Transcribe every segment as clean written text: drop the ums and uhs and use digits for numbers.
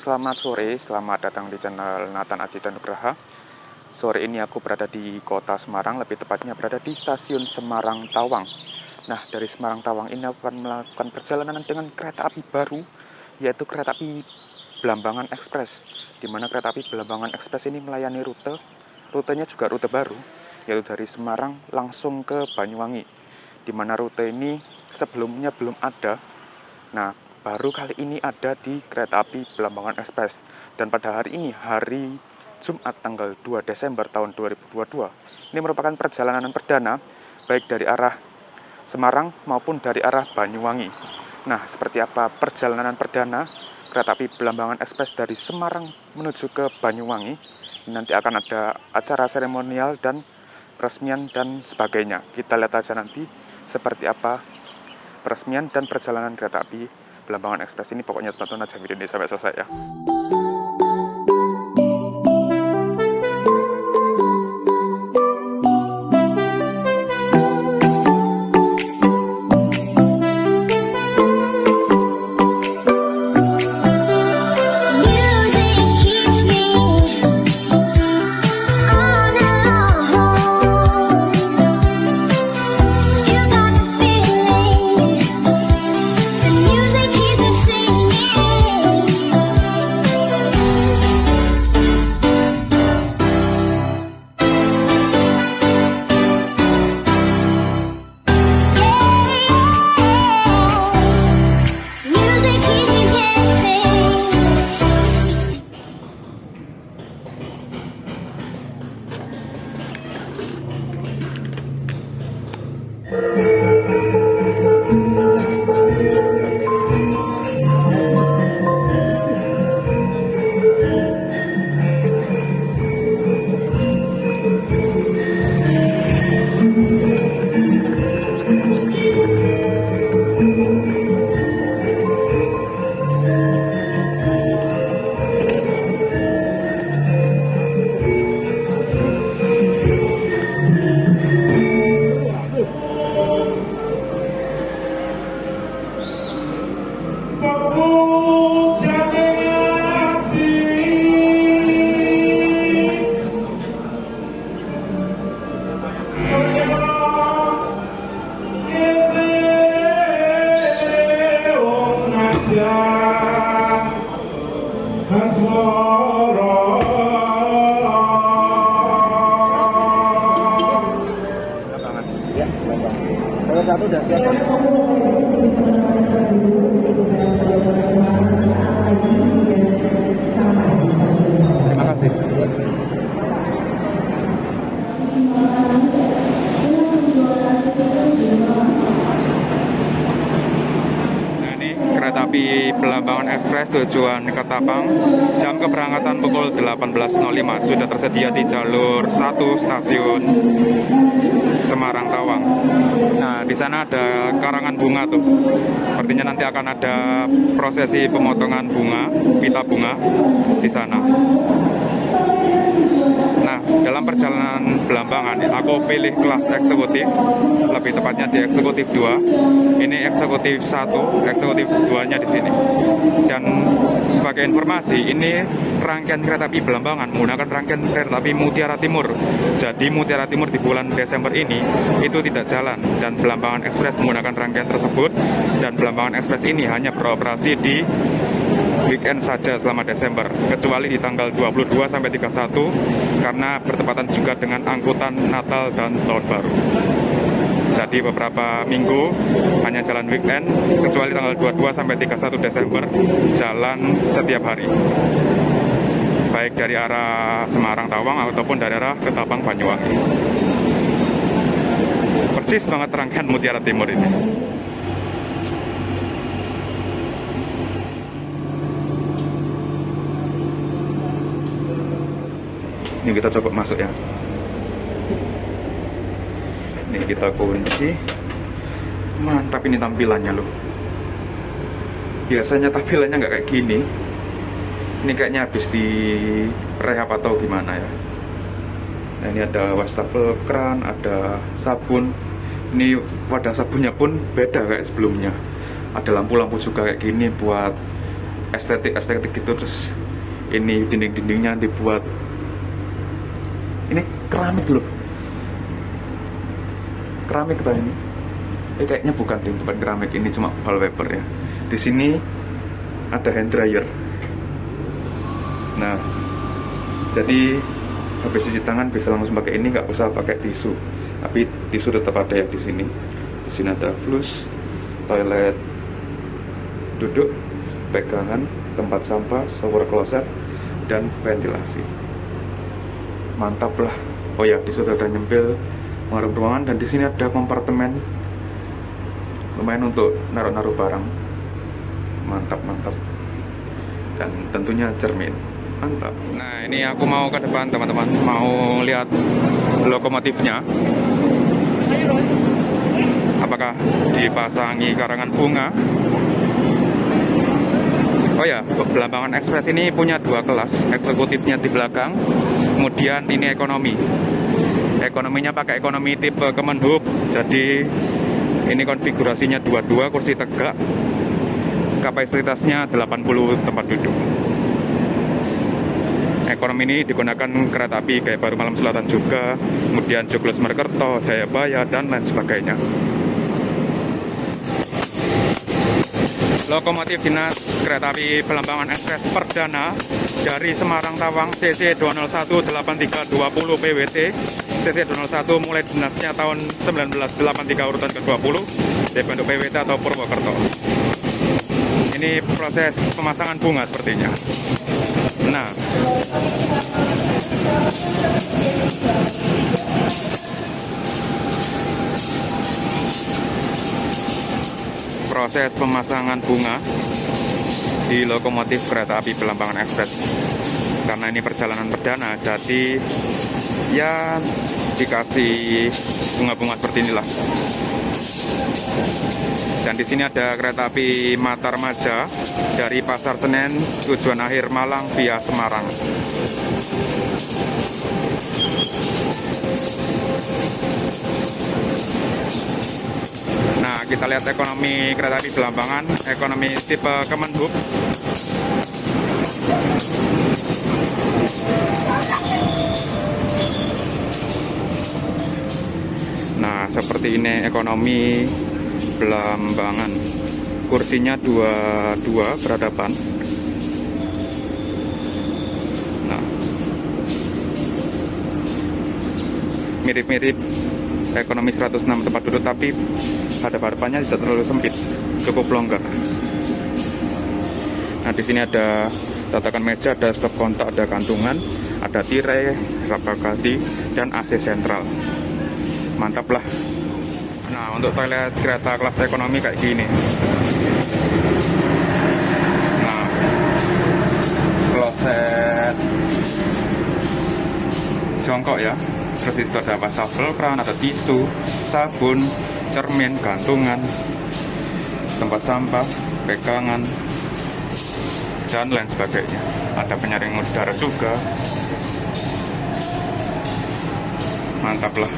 selamat sore, selamat datang di channel Nathan Aji dan Nugraha. Sore ini aku berada di kota Semarang, lebih tepatnya berada di stasiun Semarang Tawang. Nah, dari Semarang Tawang ini aku akan melakukan perjalanan dengan kereta api baru, yaitu kereta api Blambangan Express. Di mana kereta api Blambangan Express ini melayani rutenya juga rute baru, yaitu dari Semarang langsung ke Banyuwangi. Di mana rute ini sebelumnya belum ada. Nah, baru kali ini ada di kereta api Blambangan Express. Dan pada hari ini, hari Jumat tanggal 2 Desember tahun 2022, ini merupakan perjalanan perdana baik dari arah Semarang maupun dari arah Banyuwangi. Nah, seperti apa perjalanan perdana kereta api Blambangan Express dari Semarang menuju ke Banyuwangi? Nanti akan ada acara seremonial dan peresmian dan sebagainya. Kita lihat aja nanti seperti apa peresmian dan perjalanan kereta api Blambangan Express ini. Pokoknya tonton aja video ini sampai selesai ya. Satu udah siap. Terima kasih. Nah, ini kereta api Blambangan Express tujuan Ketapang. Jam keberangkatan pukul 18.05. Sudah tersedia di jalur 1 stasiun Semarang Tawang. Nah, di sana ada karangan bunga tuh. Sepertinya nanti akan ada prosesi pemotongan bunga, pita bunga di sana. Nah, dalam perjalanan Blambangan, aku pilih kelas eksekutif, lebih tepatnya di eksekutif 2. Ini eksekutif 1, eksekutif 2-nya di sini. Dan sebagai informasi, ini rangkaian kereta api Blambangan menggunakan rangkaian kereta api Mutiara Timur. Jadi Mutiara Timur di bulan Desember ini itu tidak jalan, dan Blambangan Express menggunakan rangkaian tersebut. Dan Blambangan Express ini hanya beroperasi di weekend saja selama Desember, kecuali di tanggal 22 sampai 31 karena bertepatan juga dengan angkutan Natal dan Tahun Baru. Jadi beberapa minggu hanya jalan weekend, kecuali tanggal 22 sampai 31 Desember jalan setiap hari, baik dari arah Semarang Tawang ataupun dari arah Ketapang Banyuwangi. Persis banget rangkaian Mutiara Timur ini. Ini kita coba masuk ya. Ini kita kunci. Mantap ini tampilannya loh. Biasanya tampilannya nggak kayak gini. Ini kayaknya habis di rehab atau gimana ya. Nah, ini ada wastafel kran, ada sabun. Ini wadah sabunnya pun beda kayak sebelumnya. Ada lampu-lampu juga kayak gini buat estetik gitu. Terus ini dinding-dindingnya dibuat ini keramik loh, keramik kan ini. Kayaknya bukan bukan keramik, ini cuma wallpaper ya. Di sini ada hand dryer. Nah, jadi habis cuci tangan bisa langsung pakai ini, nggak usah pakai tisu. Tapi tisu tetap ada ya di sini. Di sini ada flush, toilet duduk, pegangan, tempat sampah, shower closet, dan ventilasi. Mantap lah. Oh ya, di situ ada nyempil pengaruh ruangan, dan di sini ada kompartemen lumayan untuk naruh-naruh barang. Mantap. Dan tentunya cermin. Mantap. Nah, ini aku mau ke depan teman-teman, mau lihat lokomotifnya. Apakah dipasangi karangan bunga? Oh ya, Belambangan Express ini punya 2 kelas, eksekutifnya di belakang, kemudian ini ekonomi. Ekonominya pakai ekonomi tipe Kemenhub, jadi ini konfigurasinya 22, kursi tegak, kapasitasnya 80 tempat duduk. Ekonomi ini digunakan kereta api kayak Baru Malam Selatan juga, kemudian Joglo Semarkerto, Jayabaya, dan lain sebagainya. Lokomotif dinas kereta api Belambangan Express perdana dari Semarang Tawang CC 2018320 PWT. CC 201 mulai dinasnya tahun 1983 urutan ke-20 dari bentuk PWT atau Purwokerto. Ini proses pemasangan bunga sepertinya. Nah, proses pemasangan bunga di lokomotif kereta api Belambangan Express. Karena ini perjalanan perdana, jadi ya dikasih bunga-bunga seperti inilah. Dan di sini ada kereta api Matarmaja dari Pasar Senen tujuan akhir Malang via Semarang. Nah, kita lihat ekonomi kereta api Belambangan, ekonomi tipe Kemenhub. Nah, seperti ini ekonomi Belambangan. Kursinya 22 berhadapan. Nah, mirip-mirip ekonomi 106 tempat duduk, tapi hadap-hadapannya tidak terlalu sempit, cukup longgar. Nah, di sini ada tatakan meja, ada stop kontak, ada kantungan, ada tirai, rak bagasi, dan AC sentral. Mantap lah. Nah, untuk toilet kereta kelas ekonomi kayak gini. Nah, kloset jongkok ya. Terus itu ada wastafel, keran, ada tisu, sabun, cermin, gantungan, tempat sampah, pegangan, dan lain sebagainya. Ada penyaring udara juga. Mantap lah.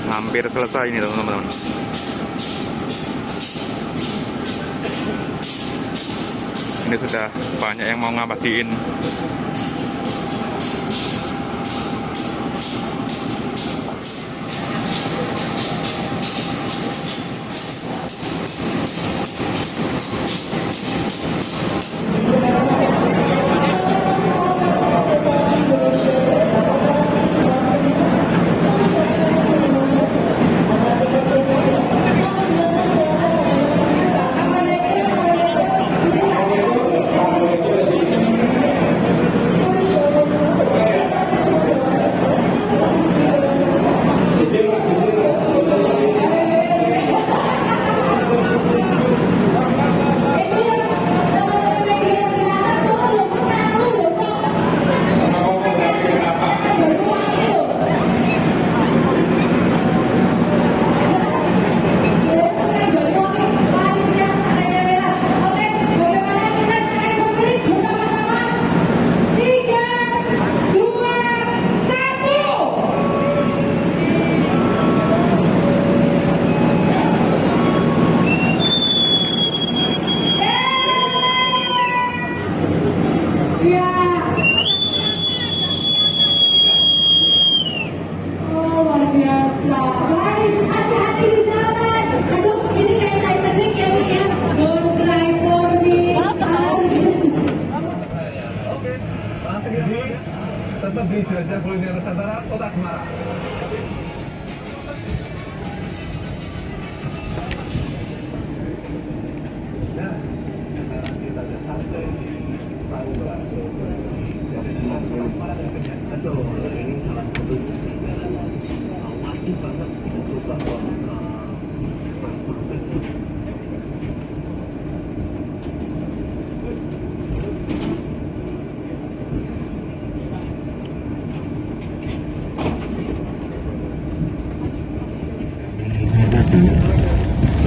Hampir selesai ini teman-teman. Ini sudah banyak yang mau ngabadiin.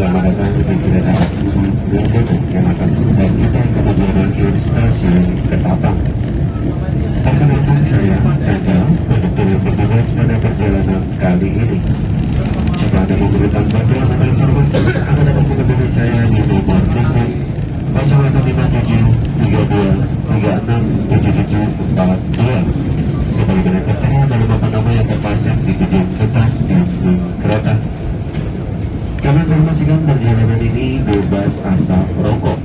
Selamat datang di kereta api Wilangan yang akan membagikan ke tujuan stasiun Ketapang. Perkenalkan saya Chandra, konduktor yang bertugas pada perjalanan kali ini. Jika Anda memerlukan bantuan atau informasi, Anda dapat menghubungi saya di nomor telepon 0857-367742 sebagai dengan tertera dalam nama yang terpasang di ujung tetap di kereta. Kami informasikan perjalanan ini bebas asap rokok.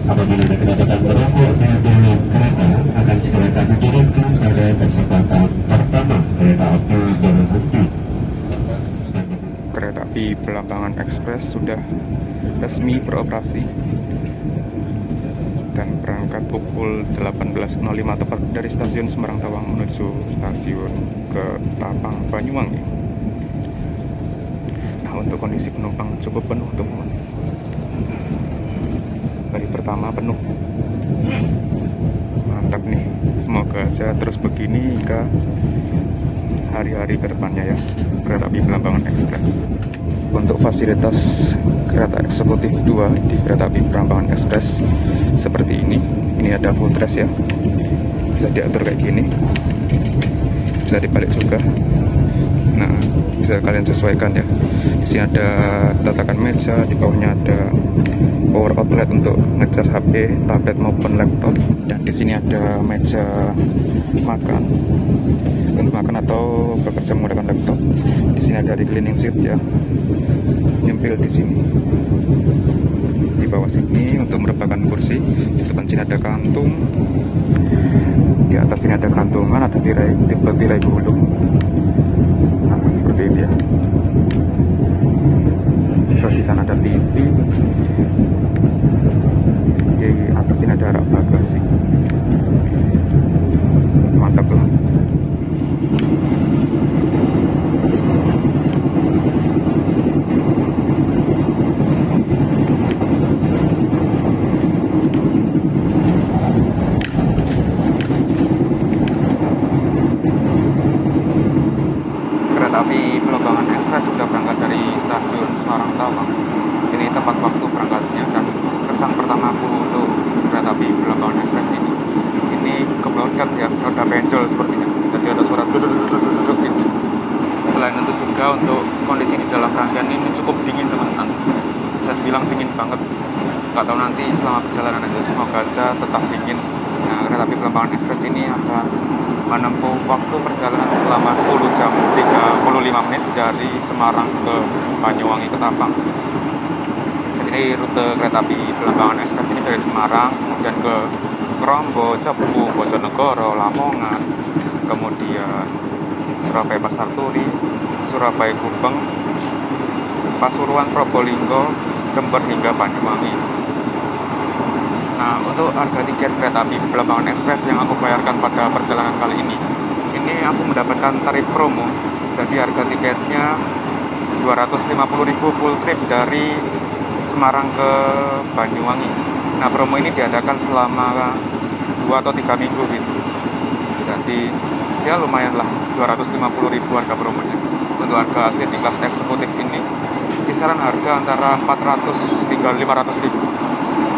Apabila ada kedapatan merokok di dalam kereta, akan segera kami turunkan pada kesempatan pertama kereta api berhenti. Kereta api Belambangan Express sudah resmi beroperasi dan berangkat pukul 18.05 tepat dari stasiun Semarang Tawang menuju stasiun Ketapang Banyuwangi. Nah, untuk kondisi penumpang cukup penuh teman-teman. Hari pertama penuh, mantap nih. Semoga aja terus begini hingga hari-hari kedepannya ya, kereta api Belambangan Express. Untuk fasilitas kereta eksekutif 2 di kereta api Belambangan Express seperti ini. Ini ada footrest ya, bisa diatur kayak gini, bisa dibalik juga. Nah, bisa kalian sesuaikan ya. Di sini ada tatakan meja, di bawahnya ada power outlet untuk ngecas HP, tablet maupun laptop, dan di sini ada meja makan untuk makan atau bekerja menggunakan laptop. Di sini ada reclining seat ya, nyempil di sini. Di bawah sini untuk merebahkan kursi. Di depan sini ada kantung. Di atas sini ada kantungan, ada tirai gulung. Nah, seperti ini ya. Terus di sana ada TV. Di atas sini ada rak bagasi. Mantap loh. Kereta api Belambangan Express sudah berangkat dari stasiun Semarang Tawang. Ini tepat waktu berangkatnya, dan kesan pertamaku untuk kereta api Belambangan Express ini kebloncat ya, roda benjol sepertinya. Jadi ada suara duduk gitu. Selain itu juga untuk kondisi di dalam rangkaian ini cukup dingin teman-teman. Bisa dibilang dingin banget. Nggak tahu nanti selama perjalanan aja, semoga aja tetap dingin. Nah, kereta api Belambangan Express ini akan menempuh waktu perjalanan selama 10 jam 35 menit dari Semarang ke Banyuwangi Ketapang. Jadi ini rute kereta api Belambangan Express ini dari Semarang kemudian ke Krombo, Cepu, Bojonegoro, Lamongan, kemudian Surabaya Pasar Turi, Surabaya Gubeng, Pasuruan, Probolinggo, Jember hingga Banyuwangi. Nah, untuk harga tiket kereta api Belambangan Express yang aku bayarkan pada perjalanan kali ini aku mendapatkan tarif promo. Jadi harga tiketnya 250.000 full trip dari Semarang ke Banyuwangi. Nah, promo ini diadakan selama 2 atau 3 minggu gitu. Jadi ya lumayan lah, 250.000 harga promonya. Untuk harga asli di kelas eksekutif ini kisaran harga antara 400 hingga 500.000.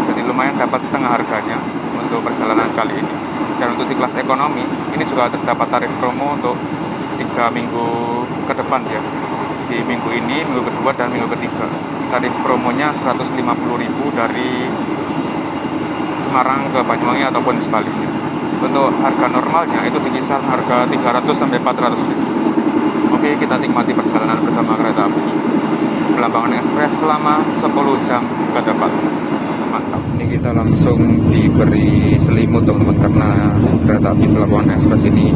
Jadi lumayan dapat setengah harganya untuk perjalanan kali ini. Dan untuk di kelas ekonomi ini juga terdapat tarif promo untuk 3 minggu ke depan ya. Di minggu ini, minggu kedua dan minggu ketiga. Tarif promonya 150.000 dari Semarang ke Banyuwangi ataupun sebaliknya. Untuk harga normalnya itu di kisaran harga 300 sampai 400.000. Oke, kita nikmati perjalanan bersama kereta api Belambangan Express selama 10 jam ke depan. Mantap. Ini kita langsung diberi selimut teman-teman, karena kereta api Belambangan Express ini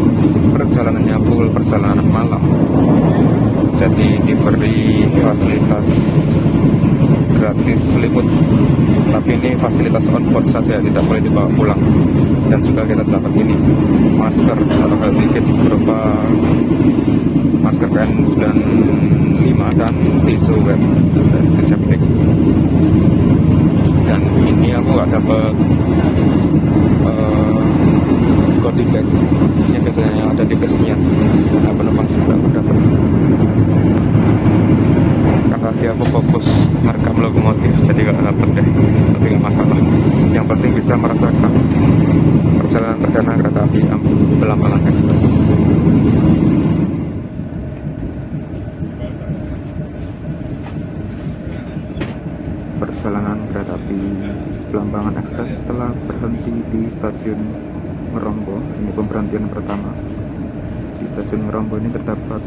perjalanannya full perjalanan malam. Jadi diberi fasilitas gratis selimut, tapi ini fasilitas on board saja, tidak boleh dibawa pulang. Dan juga kita dapat ini masker atau health ticket berupa masker KN95 dan tisu web dan antiseptik. Dan ini aku nggak dapat body bag yang biasanya ada di busnya. Nah, penumpang sebelah aku dapat, tadi aku fokus merekam lokomotif, jadi gak dapet deh, tapi gak masalah. Yang penting bisa merasakan perjalanan perdana kereta api Belambangan Express. Perjalanan kereta api Belambangan Express telah berhenti di stasiun Ngerombo. Ini pemberhentian pertama. Di stasiun Ngerombo ini terdapat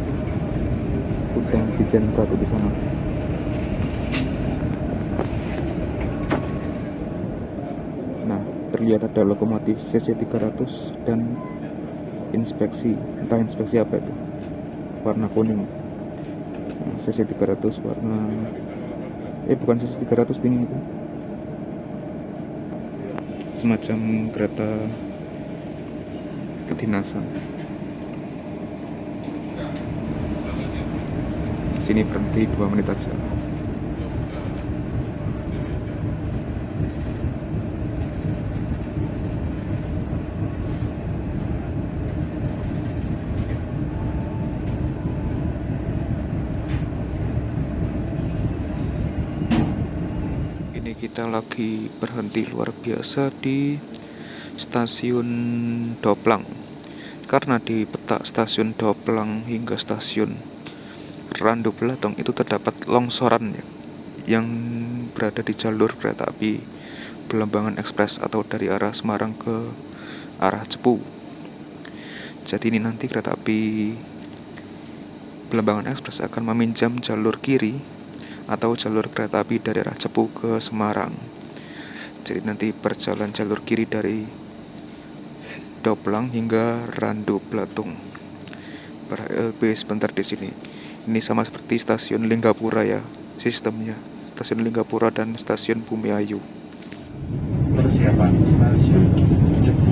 gudang Dijen Batu di sana. Nah, terlihat ada lokomotif CC300 dan inspeksi, entah inspeksi apa itu, warna kuning. Nah, CC300 warna bukan CC300 tinggi itu, semacam kereta kedinasan. Sini berhenti 2 menit aja. Ini kita lagi berhenti luar biasa di stasiun Doplang. Karena di peta stasiun Doplang hingga stasiun Randu Belatung itu terdapat longsoran yang berada di jalur kereta api Belambangan Express atau dari arah Semarang ke arah Cepu. Jadi ini nanti kereta api Belambangan Express akan meminjam jalur kiri atau jalur kereta api dari arah Cepu ke Semarang. Jadi nanti berjalan jalur kiri dari Doplang hingga Randu Belatung. Ber-LB sebentar di sini. Ini sama seperti stasiun Linggapura ya sistemnya. Stasiun Linggapura dan stasiun Bumiayu. Persiapan stasiun Cepu.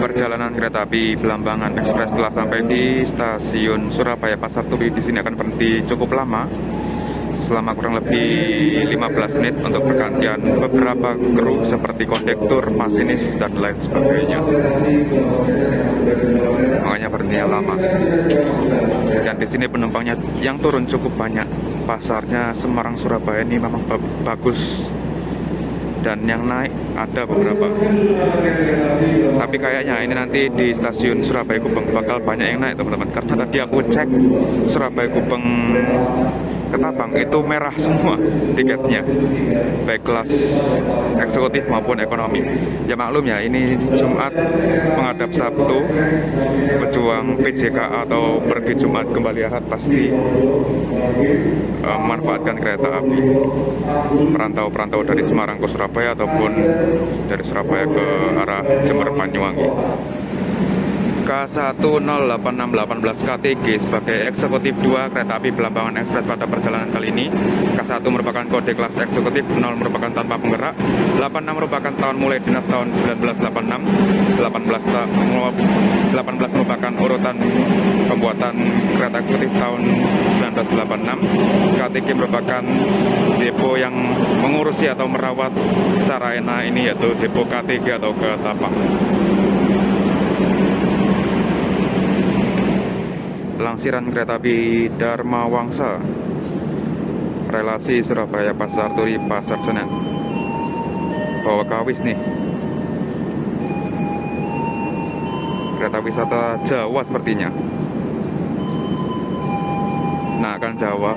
Perjalanan kereta api Belambangan Express telah sampai di stasiun Surabaya Pasar Turi. Di sini akan berhenti cukup lama, selama kurang lebih 15 menit untuk pergantian beberapa kru seperti kondektur, masinis, dan lain sebagainya. Makanya berhentinya lama. Dan di sini penumpangnya yang turun cukup banyak. Pasarnya Semarang Surabaya ini memang bagus. Dan yang naik ada beberapa, tapi Tapi kayaknya ini nanti di stasiun Surabaya Gubeng bakal banyak yang naik teman-teman. Karena tadi aku cek Surabaya Gubeng Ketapang itu merah semua tiketnya, baik kelas eksekutif maupun ekonomi. Ya maklum ya, ini Jumat menghadap Sabtu, pejuang PJK atau pergi Jumat kembali Ahad pasti memanfaatkan kereta api. Perantau-perantau dari Semarang ke Surabaya ataupun dari Surabaya ke arah Jember Banyuwangi. K10818 KTG sebagai eksekutif 2 kereta api Belambangan Ekspres pada perjalanan kali ini. K1 merupakan kode kelas eksekutif, 0 merupakan tanpa penggerak, 86 merupakan tahun mulai dinas tahun 1986, 18 merupakan urutan pembuatan kereta eksekutif tahun 1986. KTG merupakan depo yang mengurusi atau merawat sarana ini, yaitu depo KTG atau Ketapang. Langsiran kereta api Dharma Wangsa, relasi Surabaya Pasar Turi Pasar Senen, bawa kawis nih. Kereta wisata Jawa sepertinya. Nah, kan Jawa.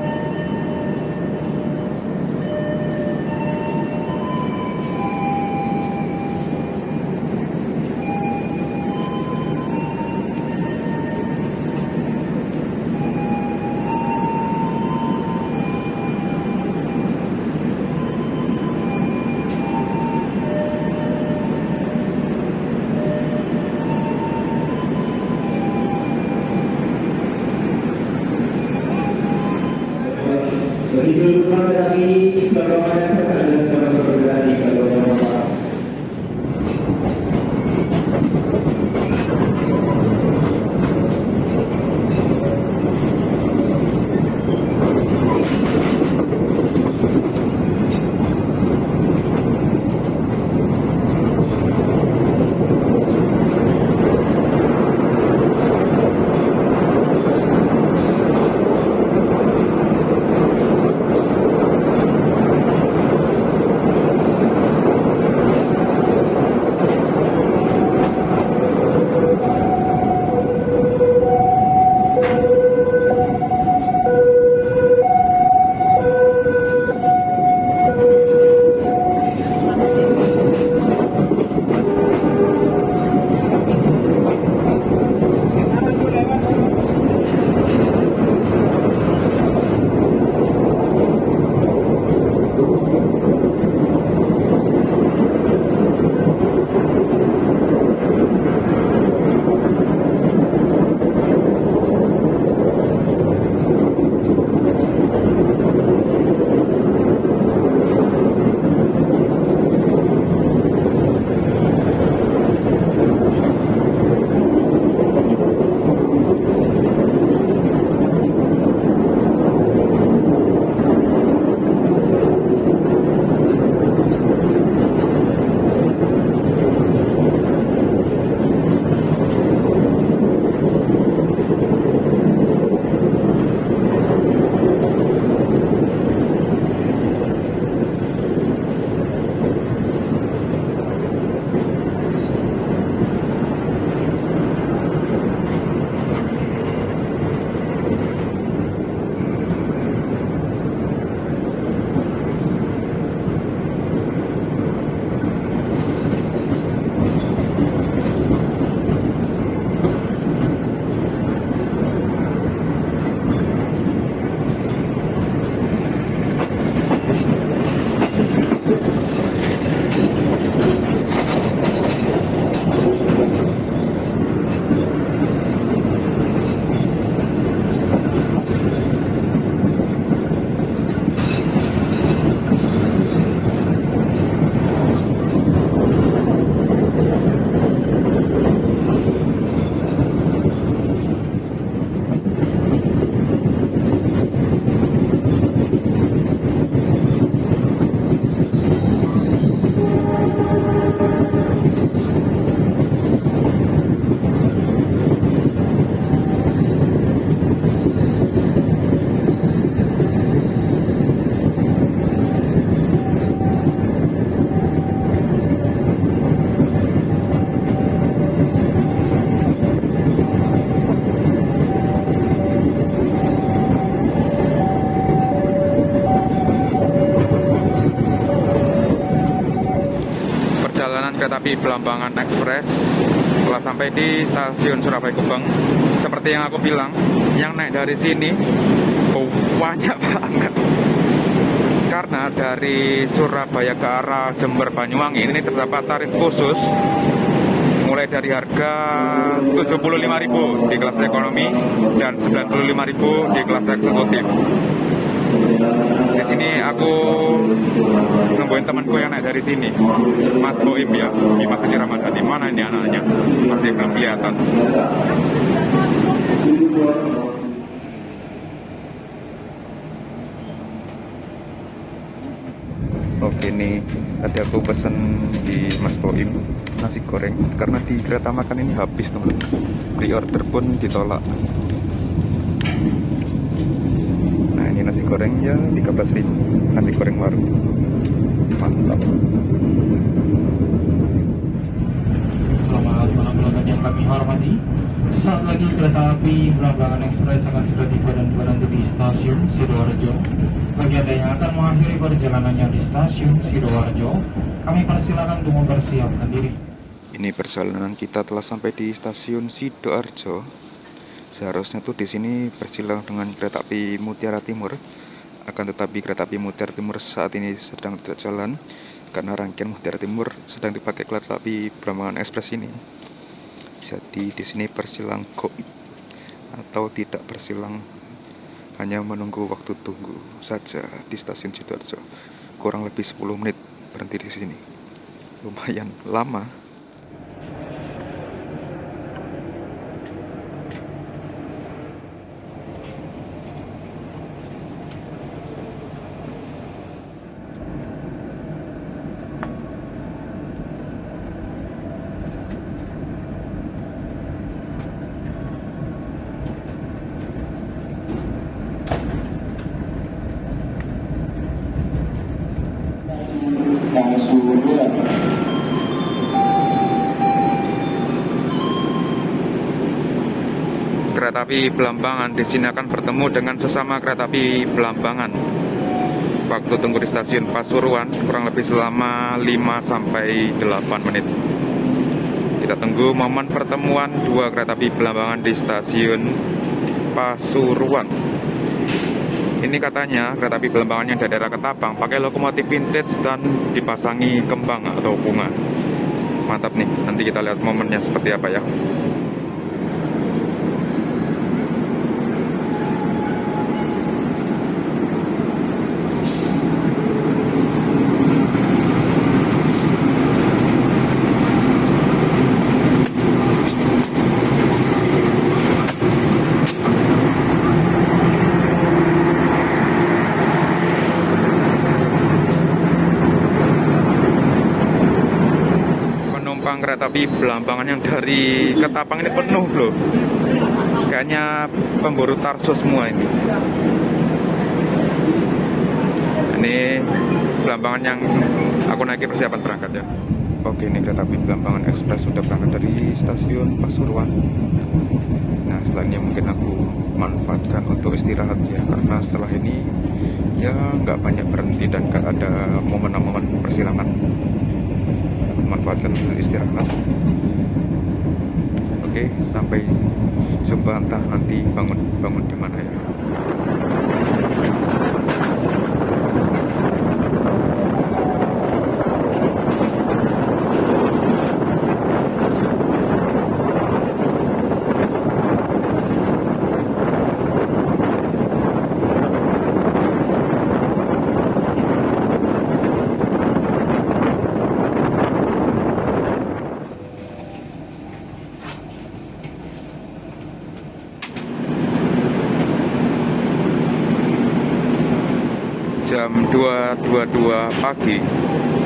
Belambangan Express. Setelah sampai di stasiun Surabaya Gubeng, seperti yang aku bilang, yang naik dari sini banyak banget. Karena dari Surabaya ke arah Jember Banyuwangi ini terdapat tarif khusus mulai dari harga 75.000 di kelas ekonomi dan 95.000 di kelas eksekutif. Di sini aku nungguin temanku yang naik dari sini, Mas Boim ya, Mas Haji Ramadhani. Mana ini anaknya? Masih belum kelihatan. Oke nih, tadi aku pesen di Mas Boim nasi goreng karena di kereta makan ini habis teman. Pre-order pun ditolak. Nah ini nasi goreng ya 13.000, nasi goreng warung. Mantap. Selamat malam pelanggan yang kami hormati. Sesaat lagi kereta api Belambangan Express akan segera tiba dan berhenti di stasiun Sidoarjo. Bagi Anda yang akan mengakhiri perjalanannya di stasiun Sidoarjo, kami persilakan untuk mempersiapkan diri. Ini perjalanan kita telah sampai di stasiun Sidoarjo. Seharusnya tuh di sini bersilang dengan kereta api Mutiara Timur. Akan tetapi kereta api Mutiara Timur saat ini sedang tidak jalan karena rangkaian Mutiara Timur sedang dipakai kereta api Belambangan Express ini. Jadi di sini bersilang goib atau tidak bersilang, hanya menunggu waktu tunggu saja di stasiun Sidoarjo. Kurang lebih 10 menit berhenti di sini. Lumayan lama. Kereta api Belambangan di sini akan bertemu dengan sesama kereta api Belambangan. Waktu tunggu di stasiun Pasuruan kurang lebih selama 5-8 menit. Kita tunggu momen pertemuan dua kereta api Belambangan di stasiun Pasuruan. Ini katanya kereta api Belambangan yang dari daerah Ketapang pakai lokomotif vintage dan dipasangi kembang atau bunga. Mantap nih, nanti kita lihat momennya seperti apa ya. Kereta api Belambangan yang dari Ketapang ini penuh loh. Kayaknya pemburu Tarso semua ini. Ini Belambangan yang aku naiki persiapan berangkat ya. Oke, ini kereta api Belambangan Express sudah berangkat dari stasiun Pasuruan. Nah setelah ini mungkin aku manfaatkan untuk istirahat ya, karena setelah ini ya nggak banyak berhenti dan nggak ada momen-momen persilangan. Manfaatkan untuk istirahat. Oke, sampai jumpa, entah nanti bangun di mana ya. Jam 2.22 pagi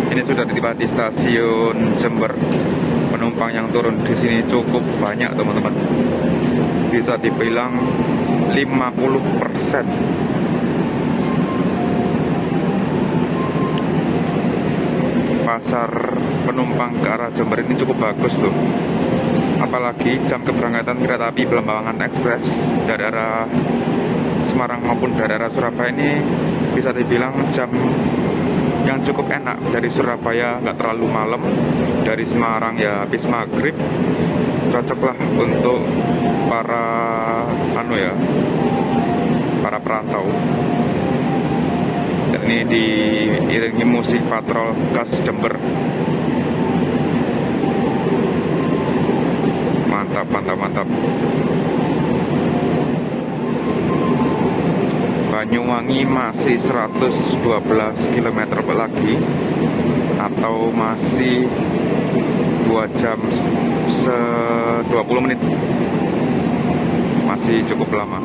ini sudah tiba di stasiun Jember. Penumpang yang turun di sini cukup banyak teman-teman, bisa dibilang 50%. Pasar penumpang ke arah Jember ini cukup bagus loh, apalagi jam keberangkatan kereta api Belambangan Express dari arah Semarang maupun dari arah Surabaya ini bisa dibilang jam yang cukup enak. Dari Surabaya nggak terlalu malam dari Semarang ya habis maghrib, cocoklah untuk para para perantau. Dan ini diiringi musik patrol khas Jember. Mantap, mantap, mantap. Banyuwangi masih 112 km lagi, atau masih 2 jam 20 menit. Masih cukup lama.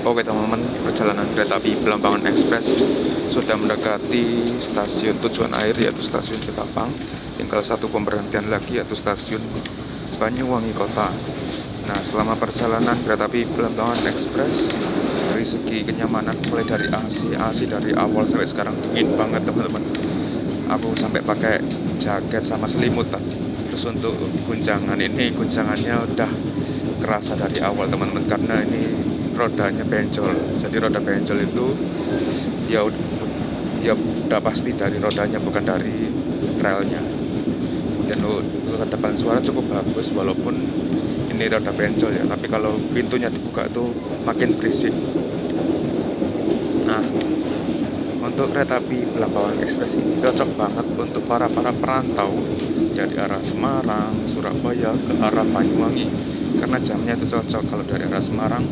Oke teman-teman, perjalanan kereta api Belambangan Express sudah mendekati stasiun tujuan akhir, yaitu stasiun Ketapang. Tinggal satu pemberhentian lagi, yaitu stasiun Banyuwangi Kota. Nah, selama perjalanan kereta api Belambangan Express, dari segi kenyamanan, mulai dari AC dari awal sampai sekarang dingin banget teman-teman. Aku sampai pakai jaket sama selimut tadi. Terus untuk guncangannya udah kerasa dari awal teman-teman, karena ini rodanya bencol. Jadi roda bencol itu ya udah pasti dari rodanya, bukan dari relnya. Dan untuk kedepan suara cukup bagus walaupun ini roda bencol ya, tapi kalau pintunya dibuka tuh makin berisik. Nah, untuk kereta api Belambangan Express ini cocok banget untuk para perantau dari arah Semarang, Surabaya ke arah Banyuwangi, karena jamnya itu cocok. Kalau dari arah Semarang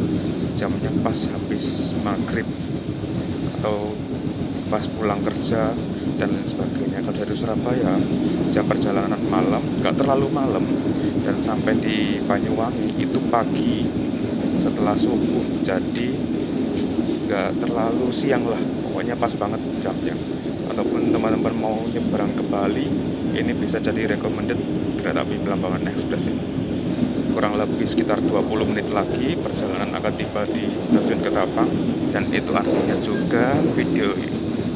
jamnya pas habis maghrib atau pas pulang kerja dan lain sebagainya. Kalau dari Surabaya jam perjalanan malam, nggak terlalu malam, dan sampai di Banyuwangi itu pagi setelah subuh, jadi nggak terlalu siang lah, pokoknya pas banget jamnya. Ataupun teman-teman mau nyebrang ke Bali, ini bisa jadi recommended kereta api Belambangan Express ini. Kurang lebih sekitar 20 menit lagi perjalanan akan tiba di stasiun Ketapang, dan itu artinya juga video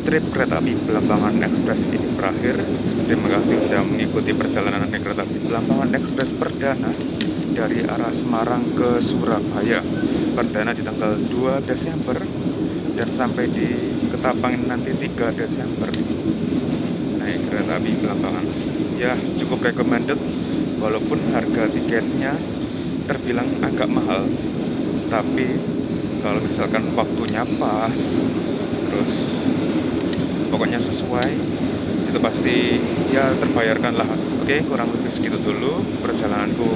trip kereta api Belambangan Express ini berakhir. Terima kasih sudah mengikuti perjalanan kereta api Belambangan Express perdana dari arah Semarang ke Surabaya. Perdana di tanggal 2 Desember dan sampai di Ketapang nanti 3 Desember. Naik kereta api Belambangan ya cukup recommended, walaupun harga tiketnya terbilang agak mahal, tapi kalau misalkan waktunya pas, terus pokoknya sesuai, itu pasti ya terbayarkan lah. Oke, kurang lebih segitu dulu perjalananku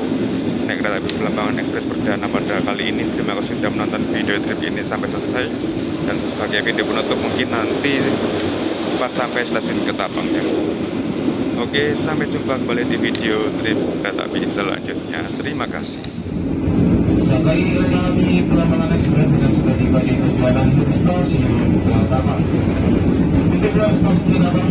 naik kereta api Belambangan Express perdana pada kali ini. Terima kasih sudah menonton video trip ini sampai selesai, dan sebagai video penutup mungkin nanti pas sampai stasiun Ketapang ya. Oke, sampai jumpa kembali di video trip kereta api selanjutnya. Terima kasih. Sampai kereta api Belambangan Express dan sudah tiba di tujuan stasiun Ketapang. Untuk stasiun Ketapang